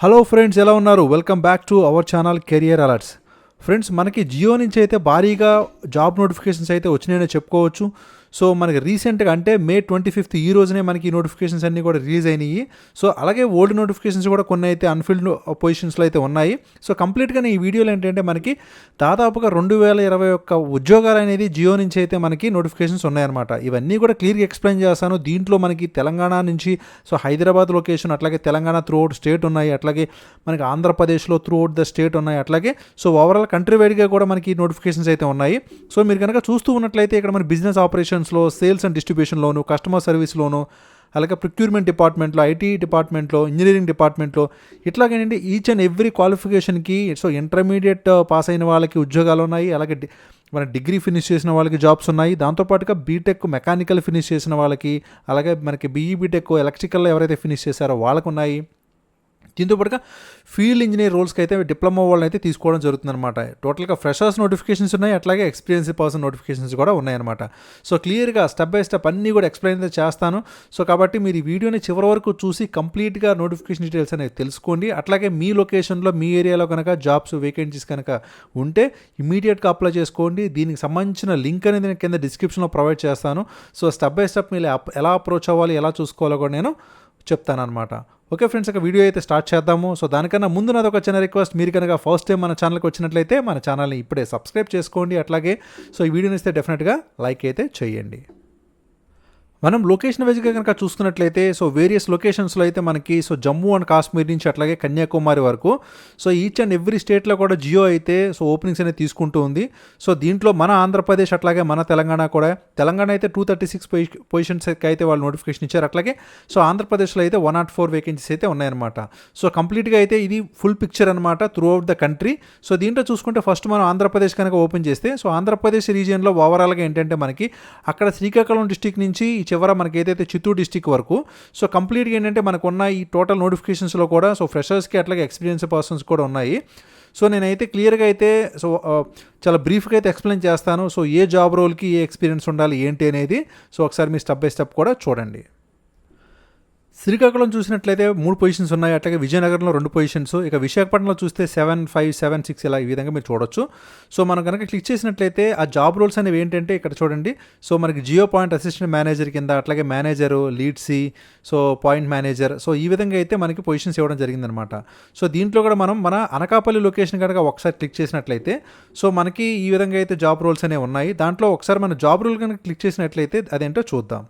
Hello friends, ఎలా ఉన్నారు? Welcome back to our channel career alerts. Friends, మనకి జియో నుంచి అయితే భారీగా జాబ్ నోటిఫికేషన్స్ అయితే వచ్చినాయని చెప్పుకోవచ్చు. సో మనకి రీసెంట్గా అంటే మే 25 ఈ రోజునే మనకి ఈ నోటిఫికేషన్స్ అన్నీ కూడా రిలీజ్ అయినాయి. సో అలాగే ఓల్డ్ నోటిఫికేషన్స్ కూడా కొన్ని అయితే అన్ఫిల్డ్ పొజిషన్స్లో అయితే ఉన్నాయి. సో కంప్లీట్గా ఈ వీడియోలో ఏంటంటే మనకి దాదాపుగా 2021 ఉద్యోగాలు అనేది జియో నుంచి అయితే మనకి నోటిఫికేషన్స్ ఉన్నాయన్నమాట. ఇవన్నీ కూడా క్లియర్గా ఎక్స్ప్లెయిన్ చేస్తాను. దీంట్లో మనకి తెలంగాణ నుంచి సో హైదరాబాద్ లొకేషన్, అట్లాగే తెలంగాణ త్రూఅవుట్ స్టేట్ ఉన్నాయి, అట్లాగే మనకి ఆంధ్రప్రదేశ్లో త్రూఅవుట్ ద స్టేట్ ఉన్నాయి, అట్లాగే సో ఓవరాల్ కంట్రీ వైడ్గా కూడా మనకి నోటిఫికేషన్స్ అయితే ఉన్నాయి. సో మీరు కనుక చూస్తూ ఉన్నట్లయితే ఇక్కడ మన బిజినెస్ ఆపరేషన్స్లో, సేల్స్ అండ్ డిస్ట్రిబ్యూషన్లోను, కస్టమర్ సర్వీస్లోను, అలాగే ప్రొక్యూర్మెంట్ డిపార్ట్మెంట్లో, ఐటీ డిపార్ట్మెంట్లో, ఇంజనీరింగ్ డిపార్ట్మెంట్లో ఇట్లాగేనండి ఈచ్ అండ్ ఎవ్రీ క్వాలిఫికేషన్కి సో ఇంటర్మీడియట్ పాస్ అయిన వాళ్ళకి ఉద్యోగాలు ఉన్నాయి. అలాగే మన డిగ్రీ ఫినిష్ చేసిన వాళ్ళకి జాబ్స్ ఉన్నాయి. దాంతోపాటుగా బీటెక్ మెకానికల్ ఫినిష్ చేసిన వాళ్ళకి, అలాగే మనకి బీఈ బీటెక్ ఎలక్ట్రికల్లో ఎవరైతే ఫినిష్ చేశారో వాళ్ళకు ఉన్నాయి. దీంతో పాటుగా ఫీల్డ్ ఇంజనీర్ రోల్స్కి అయితే డిప్లొమా వాళ్ళని అయితే తీసుకోవడం జరుగుతుందన్నమాట. టోటల్గా ఫ్రెషర్స్ నోటిఫికేషన్స్ ఉన్నాయి, అట్లాగే ఎక్స్పీరియన్స్ పర్సన్ నోటిఫికేషన్స్ కూడా ఉన్నాయన్నమాట. సో క్లియర్గా స్టెప్ బై స్టెప్ అన్నీ కూడా ఎక్స్ప్లెయిన్ అయితే చేస్తాను. సో కాబట్టి మీరు ఈ వీడియోని చివరి వరకు చూసి కంప్లీట్గా నోటిఫికేషన్ డీటెయిల్స్ అనేవి తెలుసుకోండి. అట్లాగే మీ లొకేషన్లో, మీ ఏరియాలో కనుక జాబ్స్ వేకెన్సీస్ కనుక ఉంటే ఇమీడియట్గా అప్లై చేసుకోండి. దీనికి సంబంధించిన లింక్ అనేది నేను కింద డిస్క్రిప్షన్లో ప్రొవైడ్ చేస్తాను. సో స్టెప్ బై స్టెప్ మీరు ఎలా అప్రోచ్ అవ్వాలి, ఎలా చూసుకోవాలో కూడా నేను చెప్తాను అనమాట. ఓకే ఫ్రెండ్స్, ఒక వీడియో అయితే స్టార్ట్ చేద్దాము. సో దానికన్నా ముందు నాది ఒక చిన్న రిక్వెస్ట్, మీరు కనుక ఫస్ట్ టైం మన ఛానల్కి వచ్చినట్లయితే మన ఛానల్ని ఇప్పుడే సబ్స్క్రైబ్ చేసుకోండి. అట్లాగే సో ఈ వీడియోని ఇస్తే డెఫినెట్గా లైక్ అయితే చేయండి. మనం లొకేషన్ వైజ్గా కనుక చూసుకున్నట్లయితే సో వేరియస్ లొకేషన్స్లో అయితే మనకి సో జమ్మూ అండ్ కాశ్మీర్ నుంచి అట్లాగే కన్యాకుమారి వరకు సో ఈచ్ అండ్ ఎవ్రీ స్టేట్లో కూడా జియో అయితే సో ఓపెనింగ్స్ అనేది తీసుకుంటూ ఉంది. సో దీంట్లో మన ఆంధ్రప్రదేశ్ అట్లాగే మన తెలంగాణ కూడా, తెలంగాణ అయితే 236 పొజిషన్స్కి అయితే వాళ్ళు నోటిఫికేషన్ ఇచ్చారు. అట్లాగే సో ఆంధ్రప్రదేశ్లో అయితే 104 వేకెన్సీస్ అయితే ఉన్నాయన్నమాట. సో కంప్లీట్గా అయితే ఇది ఫుల్ పిక్చర్ అనమాట through out the country. So దీంట్లో చూసుకుంటే ఫస్ట్ మనం ఆంధ్రప్రదేశ్ కనుక ఓపెన్ చేస్తే సో ఆంధ్రప్రదేశ్ రీజియన్లో ఓవరాల్గా ఏంటంటే మనకి అక్కడ శ్రీకాకుళం డిస్టిక్ నుంచి చివర మనకి ఏదైతే చిత్తూరు డిస్టిక్ వరకు సో కంప్లీట్గా ఏంటంటే మనకున్న ఈ టోటల్ నోటిఫికేషన్స్లో కూడా సో ఫ్రెషర్స్కి అట్లాగే ఎక్స్పీరియన్స్ పర్సన్స్ కూడా ఉన్నాయి. సో నేనైతే క్లియర్గా అయితే సో చాలా బ్రీఫ్గా అయితే ఎక్స్ప్లెయిన్ చేస్తాను. సో ఏ జాబ్ రోల్కి ఏ ఎక్స్పీరియన్స్ ఉండాలి ఏంటి అనేది సో ఒకసారి మీ స్టెప్ బై స్టెప్ కూడా చూడండి. శ్రీకాకుళం చూసినట్లయితే 3 పొజిషన్స్ ఉన్నాయి, అట్లాగే విజయనగరంలో 2 పొజిషన్స్, ఇక విశాఖపట్నంలో చూస్తే 7, 5, 7, 6 ఇలా ఈ విధంగా మీరు చూడొచ్చు. సో మనం కనుక క్లిక్ చేసినట్లయితే ఆ జాబ్ రోల్స్ అనేవి ఏంటంటే ఇక్కడ చూడండి. సో మనకి జియో పాయింట్ అసిస్టెంట్ మేనేజర్ కింద, అట్లాగే manager, lead C, so point manager, so ఈ విధంగా అయితే మనకి పొజిషన్స్ ఇవ్వడం జరిగిందనమాట. సో దీంట్లో కూడా మనం మన అనకాపల్లి లొకేషన్ కనుక ఒకసారి క్లిక్ చేసినట్లయితే సో మనకి ఈ విధంగా అయితే జాబ్ రోల్స్ అనేవి ఉన్నాయి. దాంట్లో ఒకసారి మన జాబ్ రోల్ కనుక క్లిక్ చేసినట్లయితే అదేంటో చూద్దాం.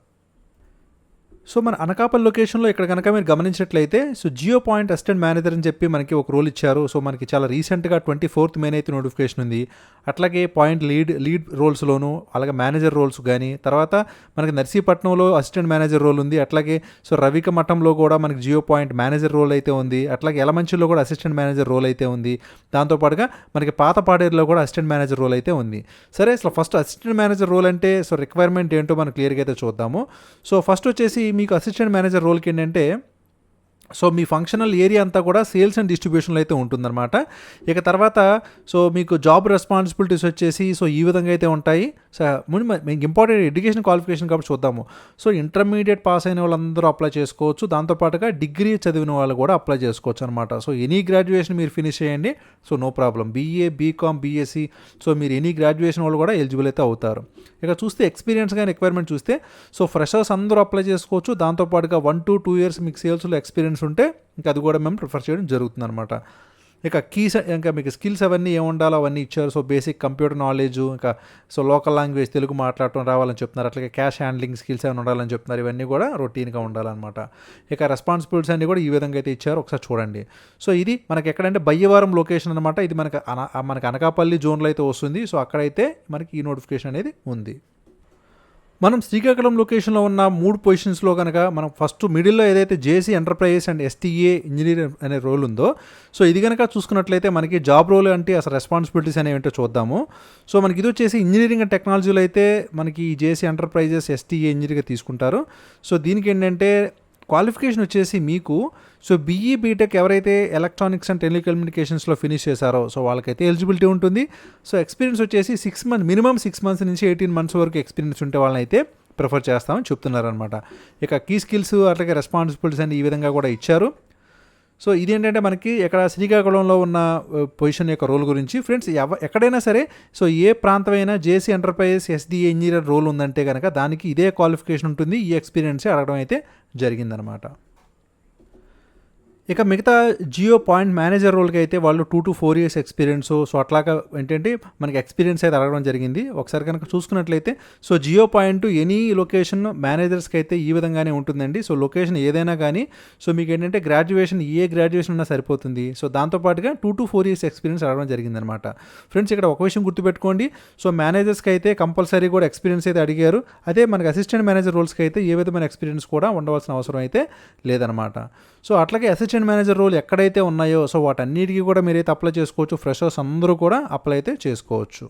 సో మన అనకాపల్లి లొకేషన్లో ఇక్కడ కనుక మీరు గమనించినట్లయితే so Jio point assistant manager అని చెప్పి మనకి ఒక రోల్ ఇచ్చారు. సో మనకి చాలా రీసెంట్గా 24th మే అయితే నోటిఫికేషన్ ఉంది. అట్లాగే పాయింట్ లీడ్ రోల్స్లోను, అలాగే మేనేజర్ రోల్స్ కానీ, తర్వాత మనకి నర్సీపట్నంలో అసిస్టెంట్ మేనేజర్ రోల్ ఉంది. అట్లాగే సో రవిక మఠంలో కూడా మనకి జియో పాయింట్ మేనేజర్ రోల్ అయితే ఉంది. అట్లాగే ఎలమంచిలో కూడా అసిస్టెంట్ మేనేజర్ రోల్ అయితే ఉంది. దాంతోపాటుగా మనకి పాతపాడేరులో కూడా అసిస్టెంట్ మేనేజర్ రోల్ అయితే ఉంది. సరే, అసలు ఫస్ట్ అసిస్టెంట్ మేనేజర్ రోల్ అంటే సో రిక్వైర్మెంట్ ఏంటో మనం క్లియర్గా అయితే చూద్దాము. సో ఫస్ట్ వచ్చేసి మీకు అసిస్టెంట్ మేనేజర్ రోల్కి ఏంటంటే సో మీ ఫంక్షనల్ ఏరియా అంతా కూడా సేల్స్ అండ్ డిస్ట్రిబ్యూషన్లో అయితే ఉంటుందన్నమాట. ఇక తర్వాత సో మీకు జాబ్ రెస్పాన్సిబిలిటీస్ వచ్చేసి సో ఈ విధంగా అయితే ఉంటాయి. సో మీకు ఇంపార్టెంట్ ఎడ్యుకేషన్ క్వాలిఫికేషన్ కాబట్టి చూద్దాము. సో ఇంటర్మీడియట్ పాస్ అయిన వాళ్ళందరూ అప్లై చేసుకోవచ్చు. దాంతోపాటుగా డిగ్రీ చదివిన వాళ్ళు కూడా అప్లై చేసుకోవచ్చు అనమాట. సో ఎనీ గ్రాడ్యుయేషన్ మీరు ఫినిష్ చేయండి, so no problem. BA, BCom, BSc, so మీరు ఎనీ గ్రాడ్యుయేషన్ వాళ్ళు కూడా ఎలిజిబుల్ అయితే అవుతారు. ఇక చూస్తే ఎక్స్పీరియన్స్ కానీ రిక్వైర్మెంట్ చూస్తే సో ఫ్రెషర్స్ అందరూ అప్లై చేసుకోవచ్చు. దాంతోపాటుగా 1 to 2 years మీకు సేల్స్లో ఎక్స్పీరియన్స్ ఉంటే ఇంకా అది కూడా మేము ప్రిఫర్ చేయడం జరుగుతుంది అనమాట. ఇక ఇంకా మీకు స్కిల్స్ అవన్నీ ఏముండాలో అవన్నీ ఇచ్చారు. సో బేసిక్ కంప్యూటర్ నాలెడ్జ్, ఇంకా సో లోకల్ లాంగ్వేజ్ తెలుగు మాట్లాడటం రావాలని చెప్తున్నారు. అట్లాగే క్యాష్ హ్యాండ్లింగ్ స్కిల్స్ ఏమైనా ఉండాలని చెప్తున్నారు. ఇవన్నీ కూడా రొటీన్గా ఉండాలన్నమాట. ఇక రెస్పాన్సిబిలిటీస్ అన్నీ కూడా ఈ విధంగా అయితే ఇచ్చారు, ఒకసారి చూడండి. సో ఇది మనకి ఎక్కడంటే బయ్యవరం లొకేషన్ అనమాట. ఇది మనకి అనకాపల్లి జోన్లో అయితే వస్తుంది. సో అక్కడైతే మనకి ఈ నోటిఫికేషన్ అనేది ఉంది. మనం శ్రీకాకుళం లొకేషన్లో ఉన్న 3 పొజిషన్స్లో కనుక మనం ఫస్ట్ మిడిల్లో ఏదైతే జేసీ ఎంటర్ప్రైజెస్ అండ్ ఎస్టీఏ ఇంజనీర్ అనే రోల్ ఉందో సో ఇది కనుక చూసుకున్నట్లయితే మనకి జాబ్ రోల్ అంటే అసలు రెస్పాన్సిబిలిటీస్ అనేవి ఏంటో చూద్దాము. సో మనకి ఇది వచ్చేసి ఇంజనీరింగ్ అండ్ టెక్నాలజీలో అయితే మనకి జేసీ ఎంటర్ప్రైజెస్ ఎస్టీఏ ఇంజనీర్గా తీసుకుంటారు. సో దీనికి ఏంటంటే క్వాలిఫికేషన్ వచ్చేసి మీకు సో బీఈ బీటెక్ ఎవరైతే ఎలక్ట్రానిక్స్ అండ్ టెలికమ్యూనికేషన్స్లో ఫినిష్ చేశారో సో వాళ్ళకైతే ఎలిజిబిలిటీ ఉంటుంది. సో ఎక్స్పీరియన్స్ వచ్చేసి 6 months, మినిమం 6 months నుంచి 18 months వరకు ఎక్స్పీరియన్స్ ఉంటే వాళ్ళని అయితే ప్రిఫర్ చేస్తామని చెప్తున్నారనమాట. ఇక కీ స్కిల్స్ అట్లాగే రెస్పాన్సిబిలిటీస్ అని ఈ విధంగా కూడా ఇచ్చారు. సో ఇదేంటంటే మనకి ఇక్కడ శ్రీకాకుళంలో ఉన్న పొజిషన్ యొక్క రోల్ గురించి. ఫ్రెండ్స్ ఎక్కడైనా సరే సో ఏ ప్రాంతమైనా జేసీ ఎంటర్ప్రైజెస్ ఎస్డిఏ ఇంజనీర్ రోల్ ఉందంటే కనుక దానికి ఇదే క్వాలిఫికేషన్ ఉంటుంది, ఈ ఎక్స్పీరియన్సే అడగడం అయితే జరిగిందనమాట. ఇక మిగతా జియో పాయింట్ మేనేజర్ రోల్కి అయితే వాళ్ళు 2 to 4 years ఎక్స్పీరియన్స్, సో అట్లాగా ఏంటంటే మనకి ఎక్స్పీరియన్స్ అయితే అడగడం జరిగింది. ఒకసారి కనుక చూసుకున్నట్లయితే so Jio point any location మేనేజర్స్కి అయితే ఈ విధంగానే ఉంటుందండి. సో లొకేషన్ ఏదైనా కానీ సో మీకు ఏంటంటే గ్రాడ్యుయేషన్ ఉన్నా సరిపోతుంది. సో దాంతోపాటుగా 2 to 4 years ఎక్స్పీరియన్స్ అడగడం జరిగిందనమాట. ఫ్రెండ్స్ ఇక్కడ ఒక విషయం గుర్తుపెట్టుకోండి, సో మేనేజర్స్కి అయితే కంపల్సరీ కూడా ఎక్స్పీరియన్స్ అయితే అడిగారు. అదే మనకి అసిస్టెంట్ మేనేజర్ రోల్స్కి అయితే ఏ విధమైన ఎక్స్పీరియన్స్ కూడా ఉండవలసిన అవసరం అయితే లేదనమాట. సో అట్లాగే అసిస్టెంట్ మేనేజర్ రోల్ ఎక్కడైతే ఉన్నాయో సో వాటన్నిటికీ కూడా మీరైతే అప్లై చేసుకోవచ్చు. ఫ్రెషర్స్ అందరూ కూడా అప్లై అయితే చేసుకోవచ్చు.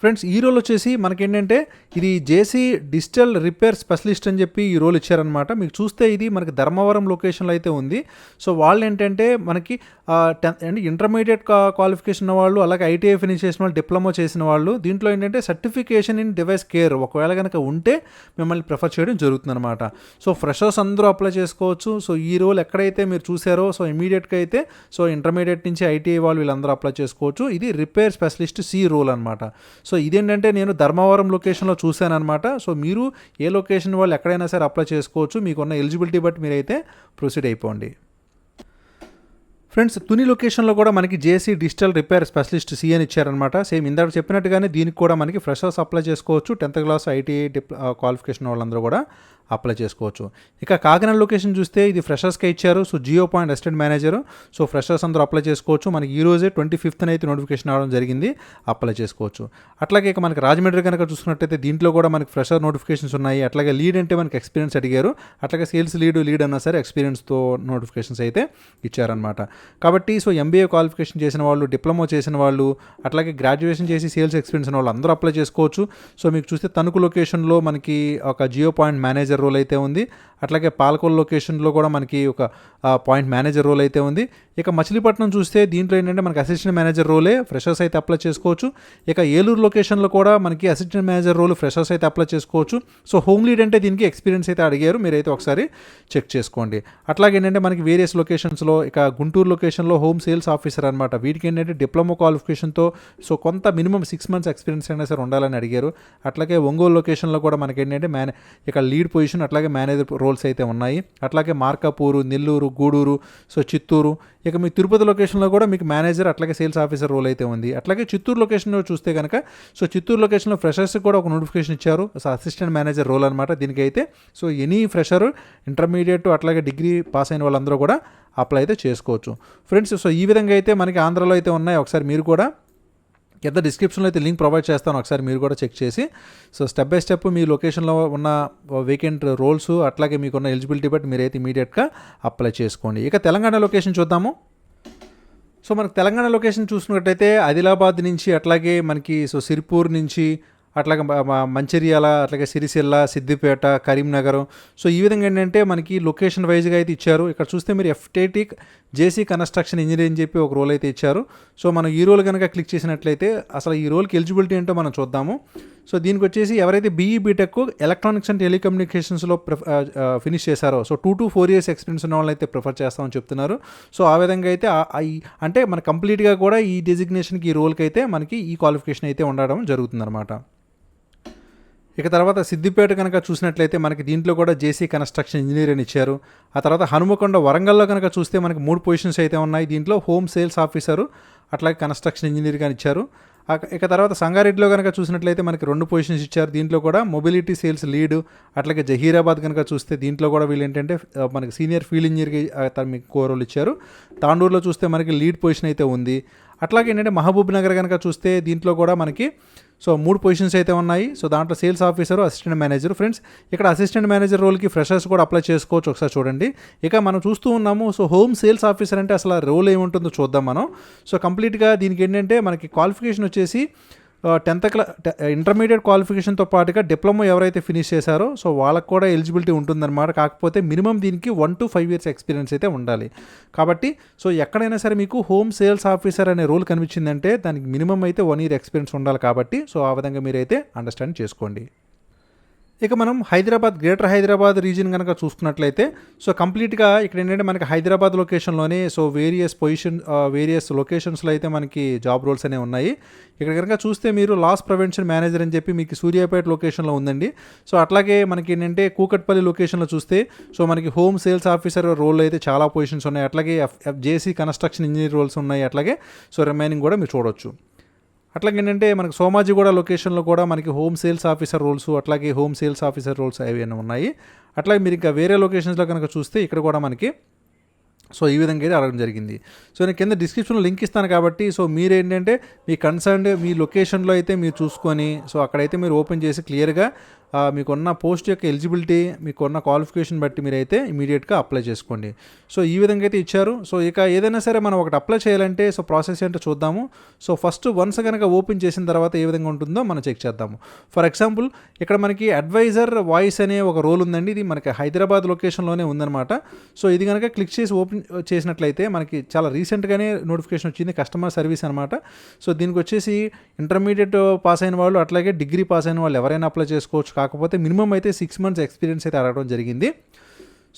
ఫ్రెండ్స్ ఈ రోల్ వచ్చేసి మనకేంటంటే ఇది జేసీ డిజిటల్ రిపేర్ స్పెషలిస్ట్ అని చెప్పి ఈ రోల్ ఇచ్చారనమాట. మీకు చూస్తే ఇది మనకి ధర్మవరం లొకేషన్లో అయితే ఉంది. సో వాళ్ళు ఏంటంటే మనకి అంటే ఇంటర్మీడియట్ క్వాలిఫికేషన్ వాళ్ళు, అలాగే ఐటీఐ ఫినిష్ చేసిన వాళ్ళు, డిప్లొమా చేసిన వాళ్ళు, దీంట్లో ఏంటంటే సర్టిఫికేషన్ ఇన్ డివైస్ కేర్ ఒకవేళ కనుక ఉంటే మిమ్మల్ని ప్రిఫర్ చేయడం జరుగుతుందన్నమాట. సో ఫ్రెషర్స్ అందరూ అప్లై చేసుకోవచ్చు. సో ఈ రోల్ ఎక్కడైతే మీరు చూసారో సో ఇమీడియట్గా అయితే సో ఇంటర్మీడియట్ నుంచి ఐటీఐ వాళ్ళు వీళ్ళందరూ అప్లై చేసుకోవచ్చు. ఇది రిపేర్ స్పెషలిస్ట్ సి రోల్ అనమాట. సో ఇదేంటంటే నేను ధర్మవరం లొకేషన్లో చూశానమాట. సో మీరు ఏ లొకేషన్ వాళ్ళు ఎక్కడైనా సరే అప్లై చేసుకోవచ్చు. మీకున్న ఎలిజిబిలిటీ బట్టి మీరైతే ప్రొసీడ్ అయిపోండి. ఫ్రెండ్స్ తుని లొకేషన్లో కూడా మనకి జేసీ డిజిటల్ రిపేర్ స్పెషలిస్ట్ సి అని ఇచ్చారనమాట. సేమ్ ఇందాక చెప్పినట్టుగానే దీనికి కూడా మనకి ఫ్రెషర్స్ అప్లై చేసుకోవచ్చు. 10th క్లాస్ ఐటీఐ క్వాలిఫికేషన్ వాళ్ళందరూ కూడా అప్లై చేసుకోవచ్చు. ఇక కాకినాడ లొకేషన్ చూస్తే ఇది ఫ్రెషర్స్కే ఇచ్చారు. So Jio point assistant manager, so freshers అందరూ అప్లై చేసుకోవచ్చు. మనకి ఈ రోజే 25th అయితే నోటిఫికేషన్ రావడం జరిగింది, అప్లై చేసుకోవచ్చు. అట్లాగే ఇక మనకి రాజమండ్రి కనుక చూసుకున్నట్టయితే దీంట్లో కూడా మనకి ఫ్రెషర్ నోటిఫికేషన్స్ ఉన్నాయి. అట్లాగే లీడ్ అంటే మనకి ఎక్స్పీరియన్స్ అడిగారు. అట్లాగే సేల్స్ లీడ్ అన్నా సరే ఎక్స్పీరియన్స్తో నోటిఫికేషన్స్ అయితే ఇచ్చారనమాట. కాబట్టి సో ఎంబీఏ క్వాలిఫికేషన్ చేసిన వాళ్ళు, డిప్లొమా చేసిన వాళ్ళు, అట్లాగే గ్రాడ్యుయేషన్ చేసి సేల్స్ ఎక్స్పీరియన్స్ ఉన్న వాళ్ళు అందరూ అప్లై చేసుకోవచ్చు. సో మీకు చూస్తే తణుకు లొకేషన్లో మనకి ఒక జియో పాయింట్ మేనేజర్ రోల్ అయితే ఉంది. అట్లాగే పాలకొల్లు లొకేషన్లో కూడా మనకి ఒక పాయింట్ మేనేజర్ రోల్ అయితే ఉంది. ఇక మచిలీపట్నం చూస్తే దీంట్లో ఏంటంటే మనకి అసిస్టెంట్ మేనేజర్ రోలే, ఫ్రెషర్స్ అయితే అప్లై చేసుకోవచ్చు. ఇక ఏలూరు లొకేషన్లో కూడా మనకి అసిస్టెంట్ మేనేజర్ రోల్, ఫ్రెషర్స్ అయితే అప్లై చేసుకోవచ్చు. సో హోమ్ లీడ్ అంటే దీనికి ఎక్స్పీరియన్స్ అయితే అడిగారు, మీరైతే ఒకసారి చెక్ చేసుకోండి. అట్లాగే ఏంటంటే మనకి వేరియస్ లొకేషన్స్లో ఇక గుంటూరు లొకేషన్లో హోమ్ సేల్స్ ఆఫీసర్ అనమాట. వీటికి ఏంటంటే డిప్లొమా క్వాలిఫికేషన్తో సో కొంత మినిమం 6 months ఎక్స్పీరియన్స్ అయినా సరే ఉండాలని అడిగారు. అట్లాగే ఒంగోలు లొకేషన్లో కూడా మనకి ఏంటంటే ఇక లీడ్ పొజిషన్ అట్లాగే మేనేజర్ రోల్స్ అయితే ఉన్నాయి. అట్లాగే మార్కాపూరు, నెల్లూరు, గూడూరు, సో చిత్తూరు, ఇక మీ తిరుపతి లొకేషన్లో కూడా మీకు మేనేజర్ అట్లాగే సేల్స్ ఆఫీసర్ రోల్ అయితే ఉంది. అట్లాగే చిత్తూరు లొకేషన్లో చూస్తే కనుక సో చిత్తూరు లొకేషన్లో ఫ్రెషర్స్ కూడా ఒక నోటిఫికేషన్ ఇచ్చారు. సో అసిస్టెంట్ మేనేజర్ రోల్ అనమాట. దీనికైతే సో ఎనీ ఫ్రెషర్, ఇంటర్మీడియట్ అట్లాగే డిగ్రీ పాస్ అయిన వాళ్ళందరూ కూడా అప్లై అయితే చేసుకోవచ్చు. ఫ్రెండ్స్ సో ఈ విధంగా అయితే మనకి ఆంధ్రాలో అయితే ఉన్నాయి. ఒకసారి మీరు కూడా కింద డిస్క్రిప్షన్లో అయితే లింక్ ప్రొవైడ్ చేస్తాను, ఒకసారి మీరు కూడా చెక్ చేసి సో స్టెప్ బై స్టెప్ మీ లొకేషన్లో ఉన్న వేకెంట్ రోల్స్ అట్లాగే మీకున్న ఎలిజిబిలిటీ బట్టి మీరైతే ఇమీడియట్గా అప్లై చేసుకోండి. ఇక తెలంగాణ లొకేషన్ చూద్దాము. సో మనకు తెలంగాణ లొకేషన్ చూసినట్టయితే ఆదిలాబాద్ నుంచి అట్లాగే మనకి సో సిరిపూర్ నుంచి అట్లాగే మంచిర్యాల, అట్లాగే సిరిసిల్ల, సిద్దిపేట, కరీంనగర్, సో ఈ విధంగా ఏంటంటే మనకి లొకేషన్ వైజ్గా అయితే ఇచ్చారు. ఇక్కడ చూస్తే మీరు ఎఫ్టేటిక్ జేసీ కన్స్ట్రక్షన్ ఇంజనీర్ అని చెప్పి ఒక రోల్ అయితే ఇచ్చారు. సో మనం ఈ రోల్ కనుక క్లిక్ చేసినట్లయితే అసలు ఈ రోల్కి ఎలిజిబిలిటీ ఏంటో మనం చూద్దాము. సో దీనికి వచ్చేసి ఎవరైతే బీఈ బీటెక్ ఎలక్ట్రానిక్స్ అండ్ టెలికమ్యూనికేషన్స్లో ఫినిష్ చేశారో సో 2 to 4 years ఎక్స్పీరియన్స్ ఉన్న వాళ్ళని అయితే ప్రిఫర్ చేస్తామని చెప్తున్నారు. సో ఆ విధంగా అయితే అంటే మన కంప్లీట్గా కూడా ఈ డెసిగ్నేషన్కి ఈ రోల్కి అయితే మనకి ఈ క్వాలిఫికేషన్ అయితే ఉండడం జరుగుతుందన్నమాట. ఇక తర్వాత సిద్దిపేట కనుక చూసినట్లయితే మనకి దీంట్లో కూడా జేసీ కన్స్ట్రక్షన్ ఇంజనీర్ అని ఇచ్చారు. ఆ తర్వాత హనుమకొండ వరంగల్లో కనుక చూస్తే మనకి 3 పొజిషన్స్ అయితే ఉన్నాయి. దీంట్లో హోమ్ సేల్స్ ఆఫీసరు అట్లాగే కన్స్ట్రక్షన్ ఇంజనీర్ కానీ ఇచ్చారు. ఇక తర్వాత సంగారెడ్డిలో కనుక చూసినట్లయితే మనకి 2 పొజిషన్స్ ఇచ్చారు. దీంట్లో కూడా మొబిలిటీ సేల్స్ లీడ్, అట్లాగే జహీరాబాద్ కనుక చూస్తే దీంట్లో కూడా వీళ్ళు ఏంటంటే మనకి సీనియర్ ఫీల్డ్ ఇంజనీర్కి మీకు కోరోలు ఇచ్చారు. తాండూరులో చూస్తే మనకి లీడ్ పొజిషన్ అయితే ఉంది. అట్లాగే ఏంటంటే మహబూబ్ నగర్ కనుక చూస్తే దీంట్లో కూడా మనకి సో 3 పొజిషన్స్ అయితే ఉన్నాయి. సో దాంట్లో sales officer, assistant manager. Friends ఇక్కడ అసిస్టెంట్ మేనేజర్ రోల్కి ఫ్రెషర్స్ కూడా అప్లై చేసుకోవచ్చు, ఒకసారి చూడండి. ఇక మనం చూస్తూ ఉన్నాము సో హోమ్ సేల్స్ ఆఫీసర్ అంటే అసలు రోల్ ఏముంటుందో చూద్దాం మనం. సో కంప్లీట్గా దీనికి ఏంటంటే మనకి క్వాలిఫికేషన్ వచ్చేసి 10th క్లాస్ ఇంటర్మీడియట్ క్వాలిఫికేషన్తో పాటుగా డిప్లొమా ఎవరైతే ఫినిష్ చేశారో సో వాళ్ళకు కూడా ఎలిజిబిలిటీ ఉంటుందన్నమాట. కాకపోతే మినిమం దీనికి 1 to 5 years ఎక్స్పీరియన్స్ అయితే ఉండాలి. కాబట్టి సో ఎక్కడైనా సరే మీకు హోమ్ సేల్స్ ఆఫీసర్ అనే రోల్ కనిపించిందంటే దానికి మినిమం అయితే 1 year ఎక్స్పీరియన్స్ ఉండాలి. కాబట్టి సో ఆ విధంగా మీరైతే అండర్స్టాండ్ చేసుకోండి. ఇక మనం హైదరాబాద్, గ్రేటర్ హైదరాబాద్ రీజియన్ కనుక చూసుకున్నట్లయితే సో కంప్లీట్గా ఇక్కడ ఏంటంటే మనకి హైదరాబాద్ లొకేషన్లోనే సో వేరియస్ లొకేషన్స్లో అయితే మనకి జాబ్ రోల్స్ అనేవి ఉన్నాయి. ఇక్కడ కనుక చూస్తే మీరు లాస్ ప్రివెన్షన్ మేనేజర్ అని చెప్పి మీకు సూర్యాపేట లొకేషన్లో ఉందండి. సో అట్లాగే మనకి ఏంటంటే కూకట్పల్లి లొకేషన్లో చూస్తే సో మనకి హోమ్ సేల్స్ ఆఫీసర్ రోల్ అయితే చాలా పొజిషన్స్ ఉన్నాయి. అట్లాగే జేసీ కన్స్ట్రక్షన్ ఇంజనీర్ రోల్స్ ఉన్నాయి. అట్లాగే సో రిమైనింగ్ కూడా మీరు చూడవచ్చు. అట్లాగే ఏంటంటే మనకి సోమాజిగూడ లొకేషన్లో కూడా మనకి హోమ్ సేల్స్ ఆఫీసర్ రోల్స్, అట్లాగే హోమ్ సేల్స్ ఆఫీసర్ రోల్స్ ఏవైనా ఉన్నాయి. అట్లాగే మీరు ఇంకా వేరే లొకేషన్స్లో కనుక చూస్తే ఇక్కడ కూడా మనకి సో ఈ విధంగా అయితే అడగడం జరిగింది. సో నేను కింద డిస్క్రిప్షన్లో లింక్ ఇస్తాను కాబట్టి సో మీరేంటంటే మీ కన్సర్న్డ్ మీ లొకేషన్లో అయితే మీరు చూసుకొని సో అక్కడైతే మీరు ఓపెన్ చేసి క్లియర్గా మీకున్న పోస్ట్ యొక్క ఎలిజిబిలిటీ, మీకున్న క్వాలిఫికేషన్ బట్టి మీరైతే ఇమీడియట్గా అప్లై చేసుకోండి. సో ఈ విధంగా అయితే ఇచ్చారు. సో ఇక ఏదైనా సరే మనం ఒకటి అప్లై చేయాలంటే సో ప్రాసెస్ ఏంటో చూద్దాము. సో ఫస్ట్ వన్స్ కనుక ఓపెన్ చేసిన తర్వాత ఏ విధంగా ఉంటుందో మనం చెక్ చేద్దాము. ఫర్ ఎగ్జాంపుల్ ఇక్కడ మనకి అడ్వైజర్ వాయిస్ అనే ఒక రోల్ ఉందండి. ఇది మనకి హైదరాబాద్ లొకేషన్లోనే ఉందన్నమాట. సో ఇది కనుక క్లిక్ చేసి ఓపెన్ చేసినట్లయితే మనకి చాలా రీసెంట్గానే నోటిఫికేషన్ వచ్చింది, కస్టమర్ సర్వీస్ అనమాట. సో దీనికి వచ్చేసి ఇంటర్మీడియట్ పాస్ అయిన వాళ్ళు, అట్లాగే డిగ్రీ పాస్ అయిన వాళ్ళు ఎవరైనా అప్లై చేసుకోవచ్చు. కాకపోతే మినిమం అయితే 6 months ఎక్స్పీరియన్స్ అయితే అడగడం జరిగింది.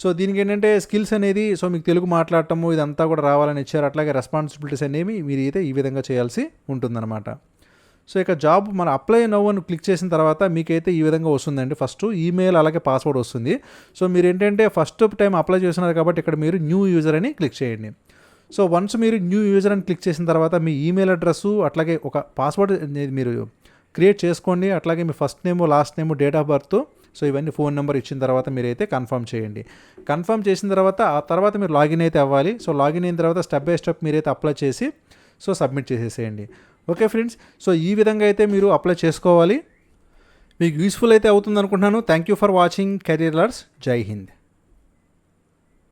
సో దీనికి ఏంటంటే స్కిల్స్ అనేది సో మీకు తెలుగు మాట్లాడటము ఇదంతా కూడా రావాలని ఇచ్చారు. అట్లాగే రెస్పాన్సిబిలిటీస్ అనేవి మీరు అయితే ఈ విధంగా చేయాల్సి ఉంటుందన్నమాట. సో ఇక జాబ్ మన అప్లై నౌ అని క్లిక్ చేసిన తర్వాత మీకైతే ఈ విధంగా వస్తుందండి. ఫస్ట్ ఈమెయిల్ అలాగే పాస్వర్డ్ వస్తుంది. సో మీరు ఏంటంటే ఫస్ట్ టైం అప్లై చేస్తున్నారు కాబట్టి ఇక్కడ మీరు న్యూ యూజర్ అని క్లిక్ చేయండి. సో వన్స్ మీరు న్యూ యూజర్ అని క్లిక్ చేసిన తర్వాత మీ ఈమెయిల్ అడ్రస్సు అట్లాగే ఒక పాస్వర్డ్ అనేది మీరు క్రియేట్ చేసుకోండి. అట్లాగే మీ first name, last name, date of birth, so ఇవన్నీ ఫోన్ నెంబర్ ఇచ్చిన తర్వాత మీరైతే కన్ఫర్మ్ చేయండి. కన్ఫర్మ్ చేసిన తర్వాత ఆ తర్వాత మీరు లాగిన్ అయితే అవ్వాలి. సో లాగిన్ అయిన తర్వాత స్టెప్ బై స్టెప్ మీరైతే అప్లై చేసి సో సబ్మిట్ చేసేసేయండి. ఓకే ఫ్రెండ్స్, సో ఈ విధంగా అయితే మీరు అప్లై చేసుకోవాలి. మీకు యూస్ఫుల్ అయితే అవుతుంది అనుకుంటున్నాను. Thank you for watching career లర్స్. జై హింద్.